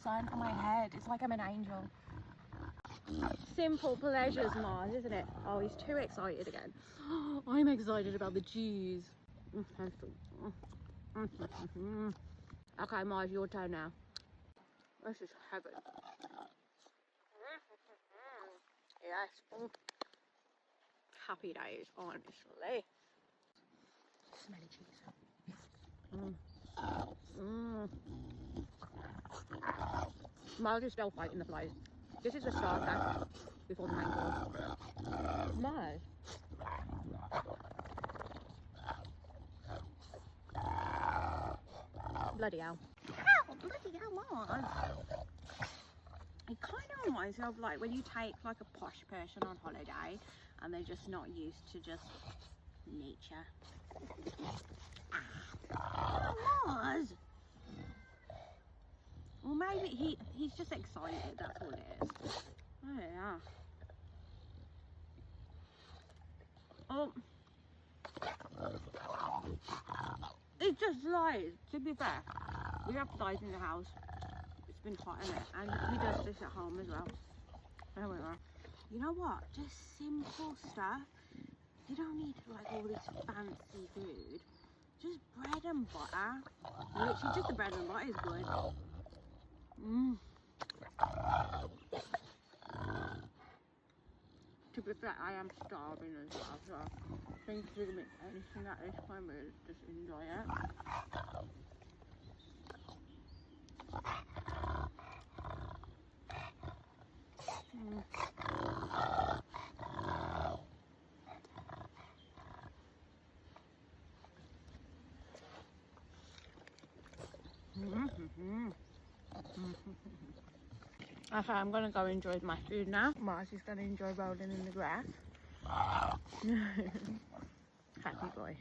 sun on my head. It's like I'm an angel. Simple pleasures, Mars, isn't it? Oh, he's too excited again. I'm excited about the cheese. Okay, Mars, your turn now. This is heaven. Yes. Happy days, honestly. Smelly cheese. Mars is still fighting the flies. This is the starter before the main course. Mars. Bloody hell. Ow, bloody hell, Mars. It kind of reminds me of like when you take like a posh person on holiday and they're just not used to just nature. Mars. Well, maybe he's just excited, that's all it is. Oh yeah. Oh. It's just flies, to be fair. We have flies in the house. It's been hot in it, and he does this at home as well. Anyway, you know what? Just simple stuff. You don't need like all this fancy food. Just bread and butter. Literally, just the bread and butter is good. To be fair, I am starving as well, so I think if we can make anything at this point, we'll just enjoy it. Okay, I'm gonna go enjoy my food now. Mars is gonna enjoy rolling in the grass. Happy boy.